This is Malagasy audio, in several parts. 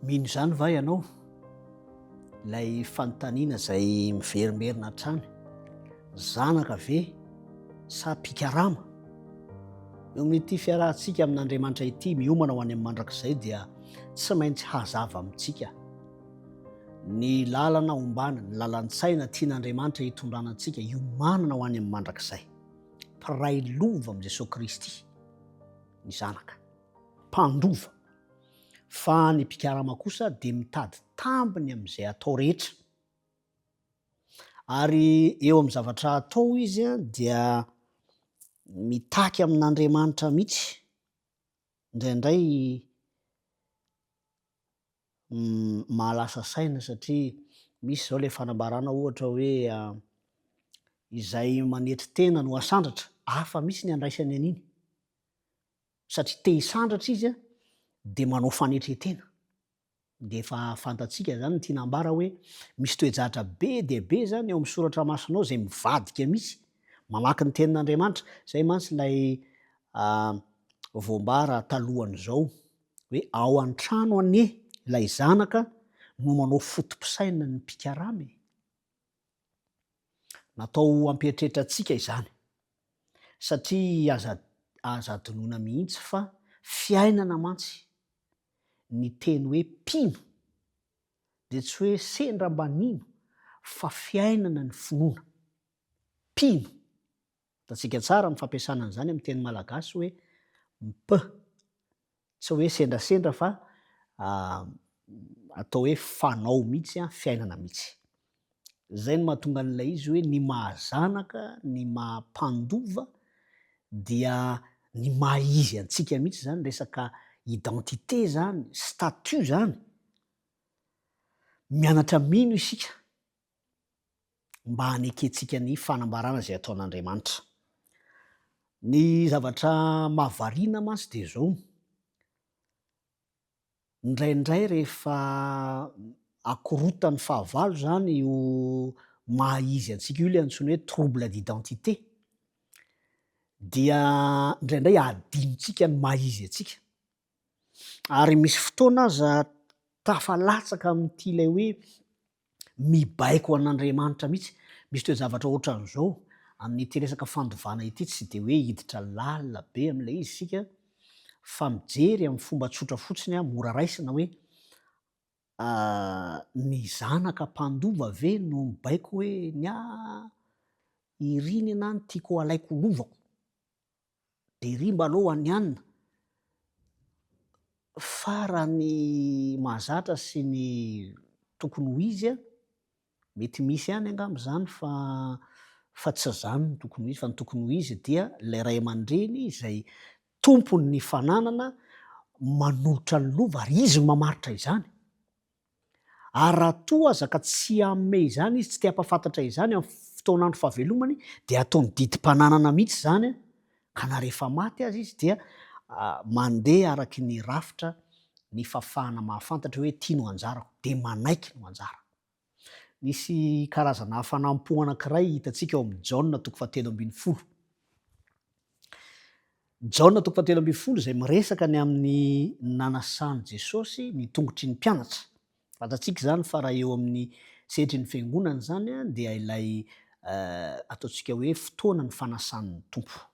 Mino izany va ianao ilay fanontaniana izay miverimerina hatrany, zanaka ve sa pikarama? Eo amin'ity fiarahantsika amin'Andriamanitra ity miomana ho any amin'ny mandrakizay dia tsy maintsy hazava amintsika ny lalana ombana, ny lalan-tsaina tian'Andriamanitra hitondranantsika iomanana ho any amin'ny mandrakizay. Mpiray lova amin'i Jesosy Kristy ny zanaka, mpandova. Fa ny mpikarama kosa dia mitady tambiny amin'izay atao rehetra. Ary eo amin'ny zavatra atao izy dia mitaky amin'Andriamanitra mihitsy. Indraindray mahalasa saina satria misy zao ilay fanambarana ohatra hoe izay manety tena no asandratra, hafa misy ny andraisany an'iny. Satria te hisandratra izy dia manao fanetretena. Dia efa fantatsika zany tia nambara hoe misy toe-jahatra be dia be zany eo amin'ny soratra masonao izay mivadika mihitsy mamaky ny tenin'Andriamanitra. Zay mantsy ilay voambara talohan'izao hoe ao an-trano anie ilay zanaka no manao fotom-pisaina ny mpikarama. Natao hampieritreritra antsika izany satria aza adinoina mihitsy fa fiainana mantsy ny teny hoe mpino dia tsy hoe sendra mbanino fa fiainana ny finoana. Mpino, hitantsika tsara ny fampiasana an'izany amin'ny teny malagasy hoe mp, tsy hoe sendrasendra fa atao hoe fanao mihitsy, fiainana mihitsy. Zay no mahatonga an'ilay izy hoe ny mahazanaka, ny mahampandova dia ny maha-izy antsika mihitsy zany, resaka identité zany, statut zany. Mianatra mino isika mba hanekentsika ny fanambarana izay ataon'Andriamanitra. Ny zavatra mahavariana mantsy dia zao: indraindray rehefa akorotan'ny fahavalo zany io maha-izy antsika io, ilay antsoina hoe trouble d'identité, dia indraindray adinontsika ny maha-izy antsika. Ary misy fotoana aza tafalatsaka amin'ity ilay hoe mibaiko an'Andriamanitra mihitsy. Misy toe-javatra ohatran'izao amin'ity resaka fandovana ity, tsy dia hoe hiditra lalina be amin'ilay izy isika, fa mijery amin'ny fomba tsotra fotsiny, mora raisina hoe ny zanaka mpandova ve no mibaiko hoe iry ny anahy no tiako alaiko lovako, dia iry mba aloha hanianina. Fa raha ny mahazatra sy ny tokony ho izy mety misy ihany angamba zany fa tsy zany no tokony ho izy, fa ny tokony ho izy dia ilay ray aman-dreny izay tompony ny fananana manolotra ny lova, ary izy no mamaritra izany. Ary raha toa aza ka tsy hamme izany izy, tsy te hampafantatra izany amin'ny fotoan'andro fahavelomany, dia ataony didim-pananana mihitsy zany, ka na rehefa maty azy izy dia mandeha araky ny rafitra ny fafahana mahafantatra hoe tia no anjarako, dia manaiky no anjara. Misy karazana hafanampo anankiray hitantsika ao amin'ny Jaona 3:10. Jaona 3:10 izay miresaka ny amin'ny nanasany Jesosy ny tongotry ny mpianatra. Fantatsika zany fa raha eo amin'ny sehatry ny fiangonana zany dia ilay ataontsika hoe fotoana ny fanasan'ny tompo.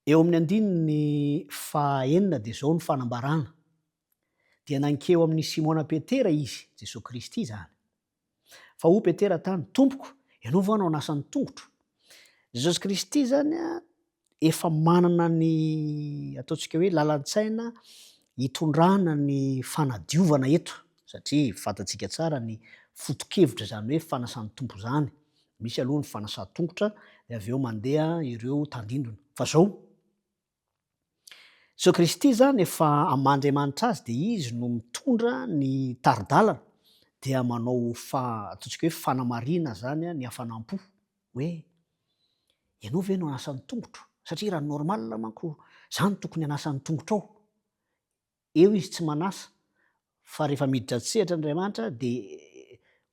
Eo amin'ny andininy fahaenina dia zao ny fanambarana, dia nankeo amin'ny Simona Petera izy, Jesosy Kristy zany. Fa ho Petera tany: Tompoko, ianao va no anasan'ny tongotro? Jesosy Kristy zany efa manana ny ataontsika hoe lalan-tsaina hitondrana ny fanadiovana eto, satria fantatsika tsara ny foto-kevitra zany hoe fanasan'ny tompo zany. Misy aloha ny fanasa-tongotra, dia avy eo mandeha ireo tandindona. Fa zao Jesosy Kristy zany efa Aman-Driamanitra azy dia izy no mitondra ny taridalana, dia manao ataontsika hoe fanamarina zany ny hafanam-po hoe ianao ve no anasan'ny tongotro? Satria raha normal manko zany tokony anasan'ny tongotro ao. Eo izy tsy manasa, fa rehefa miditra an-tsehatra Andriamanitra dia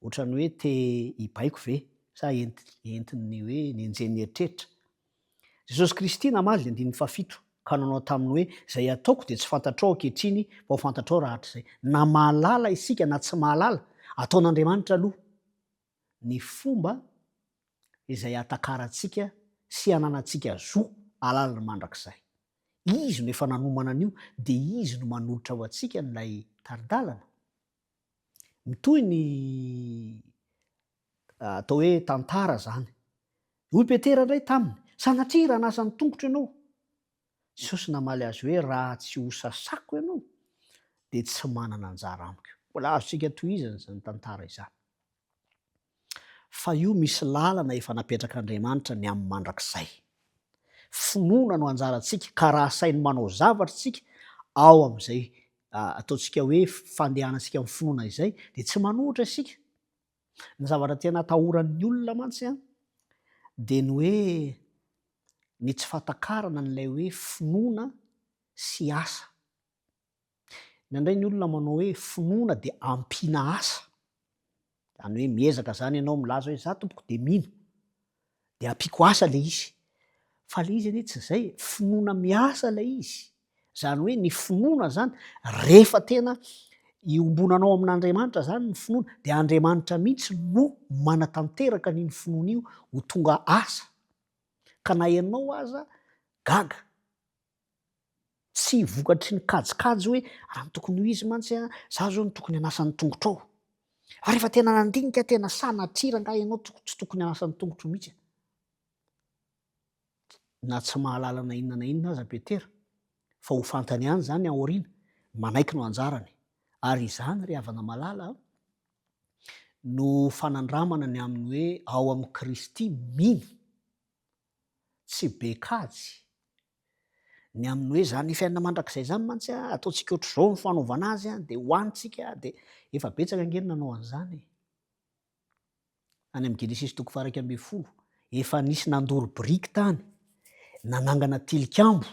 ohatran'ny hoe te hibaiko ve sa entiny hoe nenjeny eritreritra. Jesosy Kristy namaly 7 ka nanao taminy hoe zay ataoko de tsy fantatrao ankehitriny mba ho fantatrao raha hatr'izay na mahalala isika na tsy mahalala ataon'Andriamanitra aloha ny fomba izay atakarantsika sy ananantsika zo alalany mandrakizay. Izy no efa nanomana an'io de izy no manolotra ho antsika n'lay taridalana. Mitoy ny atao hoe tantara zany. Hoy Petera indray taminy, sanatria raha nasa ny tongotro ianao. Jesosy namaly azy hoe raha tsy ho sasako ianao de tsy manana anjara amiko. Mbola azontsika tohizana zany tantara izany. Fa io misy lalana efa napetrak'Andriamanitra ny amin'ny mandrakizay. Finoana no anjarantsika ka raha sainy manao zavatra tsika ao am'izay ataontsika hoe fandehanantsika amin'ny finoana izay de tsy manohitra isika. Ny zavatra tena atahoran'ny olona mantsy de ny hoe ny tsy fatakarana n'lay hoe finoana sy asa. Indraindray ny olona manao hoe finoana de ampiana asa. Zany hoe miezaka zany ianao milaza hoe za tompoko de mino de ampiako asa le izy. Fa le izy anie tsy zay, finoana miasa le izy. Zany hoe ny finoana zany rehefa tena iombonanao amin'Andriamanitra zany ny finoana de Andriamanitra mihitsy no manatanteraka n'iny finoana io ho tonga asa. Ka na ianao aza gaga tsy vokatry ny kajikajy hoe raha ny tokony ho izy mantsy za zao ny tokony hanasa ny tongotro ao. Rehefa tena nandinika tena sanatria nga ianao tsy tokony hanasa ny tongotro mihitsy. Na tsy mahalala na inona na inona aza Petera fa ho fantany ihany zany aoriana manaiky no anjarany. Ary izany ry havana malala no fanandramana ny amin'ny hoe ao amin'ny Kristy mino tsy be kajy ny amin'ny hoe zany fiainana mandrakizay zany mantsy ataontsika ohatr'izao ny fanaovana azy de hoanitsika de efa betsaka ange nanao an'izany. Any amin'ny Genesis 1:12 efa nisy nandoro biriky tany nanangana tilikambo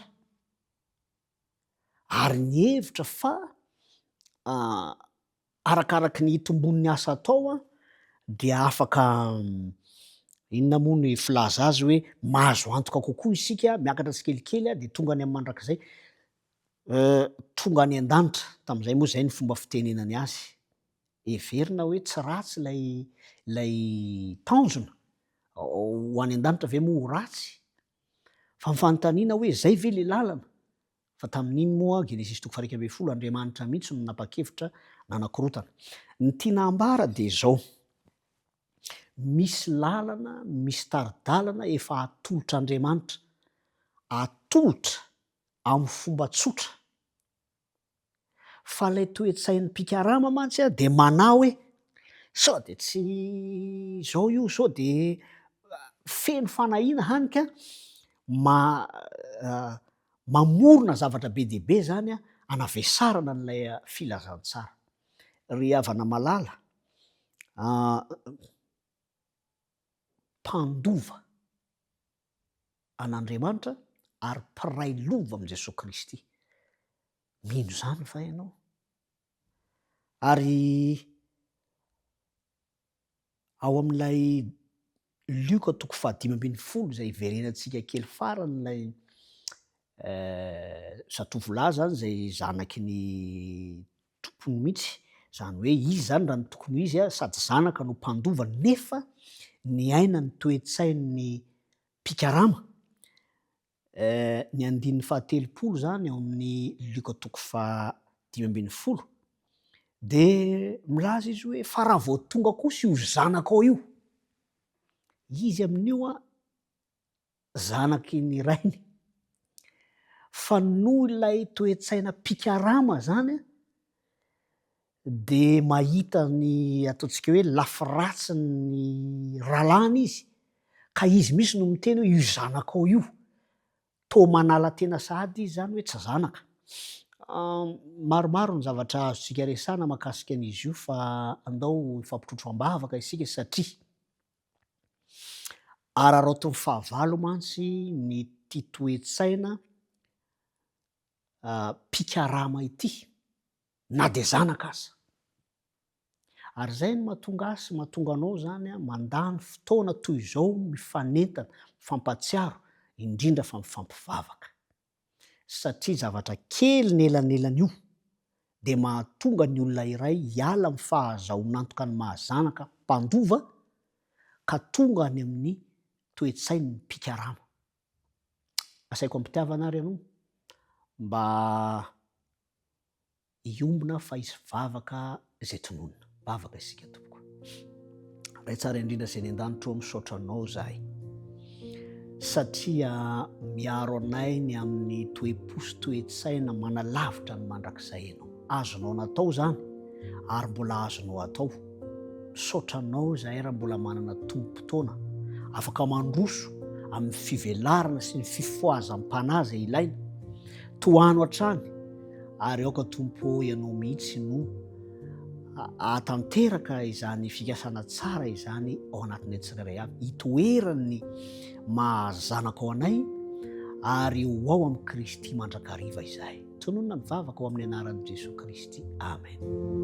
ary ny hevitra fa arakaraky ny itombon'ny asa atao dia afaka inona moa ny filaza azy hoe mahazo antoka kokoa isika miakatra tsikelikely de tonga any amin'ny mandrakizay tonga any an-danitra. Tam'izay moa zay ny fomba fitenenany azy. Heverina hoe tsy ratsy lay tanjona ho any an-danitra ve moa ho ratsy. Fa mifanontaniana hoe zay ve le lalana. Fa tamin'iny moa Genesis 1:12 Andriamanitra mihitsy no nanapa-kevitra nanakorotana. Ny tiana ambara de zao. Misy lalana, misy taridalana efa atolotr'Andriamanitra. Atolotra amin'ny fomba tsotra. Fa lay toe-tsain'ny mpikarama mantsy de manao hoe sao de tsy zao io sao de feno fanahina hany ka mamorona zavatra be dia be zany anavesarana n'lay filazantsara. Ry havana malala mpandova an'Andriamanitra ary mpiray lova amin'i Jesosy Kristy. Mino zany fa ianao. Ary ao amin'ilay Luka 5:10 zay iverenantsika kely faran'lay zatovolahy zany zay zanaky ny tompony mihitsy. Zany hoe izy zany raha ny tokony ho izy sady zanaka no mpandova nefa ny aina ny toe-tsain'ny mpikarama. Ny 19:13 zany ao amin'ny Luka 5:10 de milaza izy hoe fa raha vao tonga kosa io zanaka ao io. Izy amin'io zanaky ny rainy. Fa noho ilay toe-tsaina mpikarama zany de mahita ny ataontsika hoe lafiratsy ny ralàny izy. Ka izy misy no miteny hoe io zanaka ao io. Tô manala tena sahady izy zany hoe tsy zanaka. Maromaro ny zavatra azontsika resana mahakasika an'izy io fa andao ifampitrotro ambavaka isika satria ararotin'ny fahavalo mantsy ny tia toe-tsaina mpikarama ity na de zanaka aza. Ary zay no mahatonga anao zany mandany fotoana toy izao mifanentana, mifampatsiaro, indrindra fa mifampivavaka. satria zavatra kely nelanelana io dia mahatonga ny olona iray hiala amin'ny fahazahoanantoka ny mahazanaka mpandova ka tonga any amin'ny toetsainy ny pikarama. Asaiko ampitiavana ary ianao mba hiombona fa hisy vavaka izay tononona. Vavaka isika tompoko. Ray tsara indrindra izay ny an-danitra misaotra anao zahay, satria miaro anay ny amin'ny toe-posy toe-tsaina manalavitra ny mandrakizay ianao. Azonao natao zany ary mbola azonao atao. Misaotra anao zahay raha mbola manana tompo-potoana afaka mandroso amin'ny fivelarana sy ny fifoazam-panahy izay ilaina. Toano hatrany ary aoka tompo ianao mihitsy no atanteraka izany fikasana tsara izany ao anatin'ny tsirairay avy, hitoerany mahazanaka ao anay ary ho ao amin'ny Kristy mandrakariva izahay. Tononona ny vavaka ao amin'ny anaran'i Jesosy Kristy. Amen.